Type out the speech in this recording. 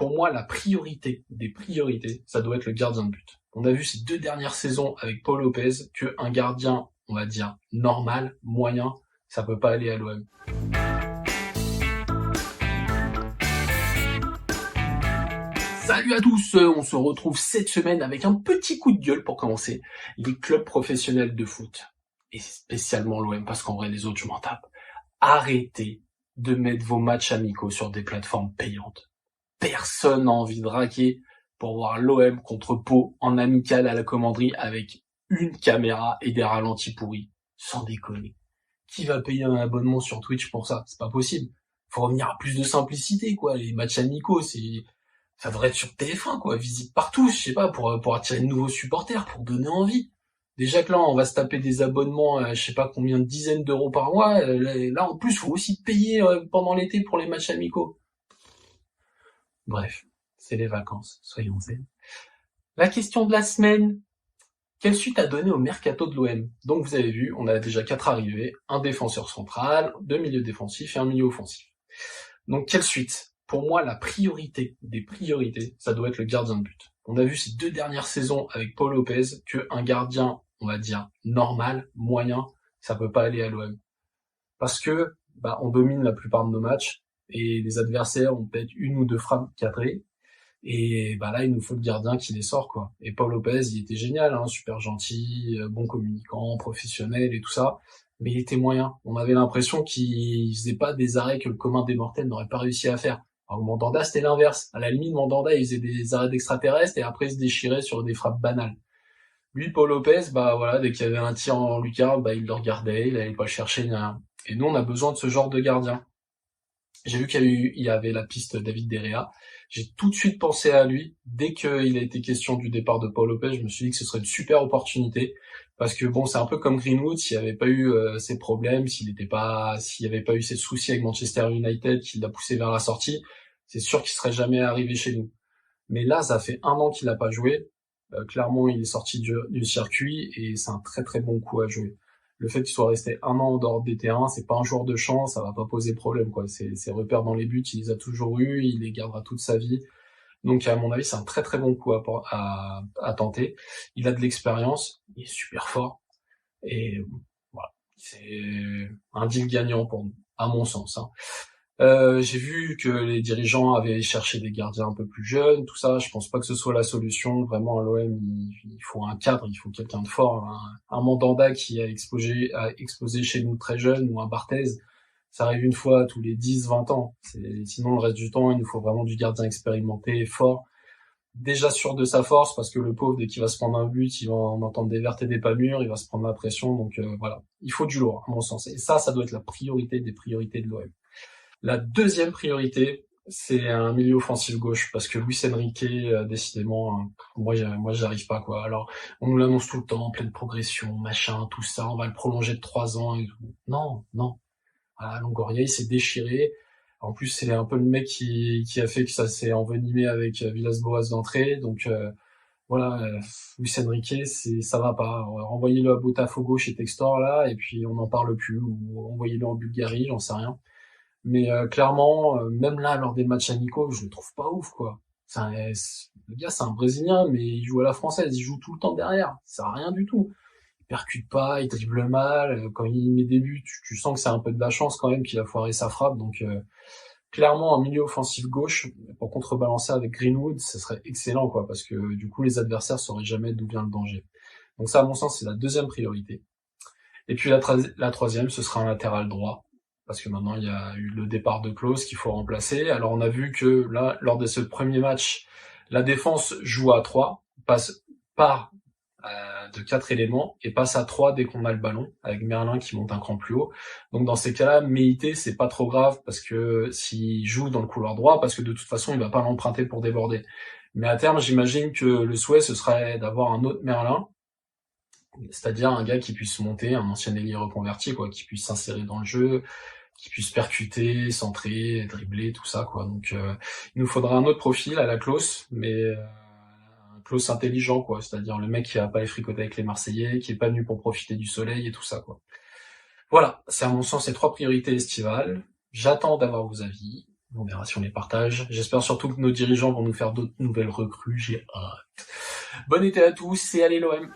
pour moi, la priorité des priorités, ça doit être le gardien de but. On a vu ces 2 dernières saisons avec Paul Lopez qu'un gardien, on va dire, normal, moyen, ça peut pas aller à l'OM. Salut à tous, on se retrouve cette semaine avec un petit coup de gueule pour commencer. Les clubs professionnels de foot, et spécialement l'OM, parce qu'en vrai les autres je m'en tape. Arrêtez de mettre vos matchs amicaux sur des plateformes payantes. Personne n'a envie de raquer pour voir l'OM contre Pau en amical à la commanderie avec une caméra et des ralentis pourris. Sans déconner. Qui va payer un abonnement sur Twitch pour ça? C'est pas possible. Faut revenir à plus de simplicité, quoi. Les matchs amicaux, ça devrait être sur TF1, quoi. Visible partout, je sais pas, pour attirer de nouveaux supporters, pour donner envie. Déjà que là, on va se taper des abonnements, je sais pas combien de dizaines d'euros par mois. Là, en plus, faut aussi payer pendant l'été pour les matchs amicaux. Bref, c'est les vacances, soyons zen. La question de la semaine. Quelle suite a donné au mercato de l'OM? Donc vous avez vu, on a déjà 4 arrivées, un défenseur central, 2 milieux défensifs et un milieu offensif. Donc quelle suite? Pour moi, la priorité des priorités, ça doit être le gardien de but. On a vu ces 2 dernières saisons avec Paul Lopez qu'un gardien, on va dire, normal, moyen, ça peut pas aller à l'OM. Parce que on domine la plupart de nos matchs et les adversaires ont peut-être une ou deux frappes cadrées. Et là, il nous faut le gardien qui les sort, quoi. Et Paul Lopez, il était génial, super gentil, bon communicant, professionnel et tout ça, mais il était moyen. On avait l'impression qu'il faisait pas des arrêts que le commun des mortels n'aurait pas réussi à faire. Alors Mandanda, c'était l'inverse. À la limite, Mandanda, il faisait des arrêts d'extraterrestres et après il se déchirait sur des frappes banales. Lui, Paul Lopez, dès qu'il y avait un tir en lucarne, il le regardait, il allait pas le chercher, ni rien. Et nous, on a besoin de ce genre de gardien. J'ai vu qu'il y avait la piste David De Gea. J'ai tout de suite pensé à lui. Dès qu'il a été question du départ de Paul Lopez, je me suis dit que ce serait une super opportunité. Parce que c'est un peu comme Greenwood, s'il n'y avait pas eu ses problèmes, s'il n'y avait pas eu ses soucis avec Manchester United, qui l'a poussé vers la sortie, c'est sûr qu'il serait jamais arrivé chez nous. Mais là, ça fait 1 an qu'il n'a pas joué. Clairement, il est sorti du circuit et c'est un très très bon coup à jouer. Le fait qu'il soit resté 1 an en dehors des terrains, c'est pas un joueur de chance, ça va pas poser problème, quoi. Ses repères dans les buts, il les a toujours eus, il les gardera toute sa vie. Donc, à mon avis, c'est un très très bon coup à tenter. Il a de l'expérience, il est super fort. Et voilà. C'est un deal gagnant pour nous, à mon sens, J'ai vu que les dirigeants avaient cherché des gardiens un peu plus jeunes, tout ça. Je pense pas que ce soit la solution. Vraiment, à l'OM, il faut un cadre, il faut quelqu'un de fort. Un Mandanda qui a explosé chez nous très jeune, ou un Barthez, ça arrive une fois tous les 10-20 ans. Sinon, le reste du temps, il nous faut vraiment du gardien expérimenté, fort. Déjà sûr de sa force, parce que le pauvre, dès qu'il va se prendre un but, il va en entendre des vertes et des pas mûres, il va se prendre la pression. Donc voilà, il faut du lourd, à mon sens. Et ça doit être la priorité des priorités de l'OM. La deuxième priorité, c'est un milieu offensif gauche, parce que Luis Enrique, décidément, moi j'arrive pas, quoi. Alors, on nous l'annonce tout le temps, pleine progression, machin, tout ça, on va le prolonger de 3 ans et tout. Non. Voilà, Longoria, il s'est déchiré. En plus, c'est un peu le mec qui a fait que ça s'est envenimé avec Villas-Boas d'entrée, donc voilà, Luis Enrique, ça va pas. Renvoyez-le à Botafogo chez Textor, là, et puis on n'en parle plus, ou envoyez-le en Bulgarie, j'en sais rien. Mais clairement, même là, lors des matchs amicaux, je le trouve pas ouf, quoi. Le gars, c'est un Brésilien, mais il joue à la française, il joue tout le temps derrière. Ça sert à rien du tout. Il percute pas, il dribble mal. Quand il met des buts, tu sens que c'est un peu de la chance quand même qu'il a foiré sa frappe. Donc clairement, un milieu offensif gauche, pour contrebalancer avec Greenwood, ce serait excellent, quoi, parce que du coup, les adversaires sauraient jamais d'où vient le danger. Donc ça, à mon sens, c'est la deuxième priorité. Et puis la troisième, ce sera un latéral droit. Parce que maintenant, il y a eu le départ de Klose qu'il faut remplacer. Alors, on a vu que là, lors de ce premier match, la défense joue à 3, part de 4 éléments et passe à 3 dès qu'on a le ballon, avec Merlin qui monte un cran plus haut. Donc, dans ces cas-là, Meïté, c'est pas trop grave, parce que s'il joue dans le couloir droit, parce que de toute façon, il va pas l'emprunter pour déborder. Mais à terme, j'imagine que le souhait, ce serait d'avoir un autre Merlin, c'est-à-dire un gars qui puisse monter, un ancien ailier reconverti, quoi, qui puisse s'insérer dans le jeu, qui puisse percuter, centrer, dribbler, tout ça, quoi. Donc il nous faudra un autre profil à la Klose, mais un Klose intelligent, quoi. C'est-à-dire le mec qui a pas les fricoter avec les Marseillais, qui est pas venu pour profiter du soleil et tout ça, quoi. Voilà, c'est à mon sens les 3 priorités estivales. J'attends d'avoir vos avis. On verra si on les partage. J'espère surtout que nos dirigeants vont nous faire d'autres nouvelles recrues, j'ai hâte. Bon été à tous et allez l'OM.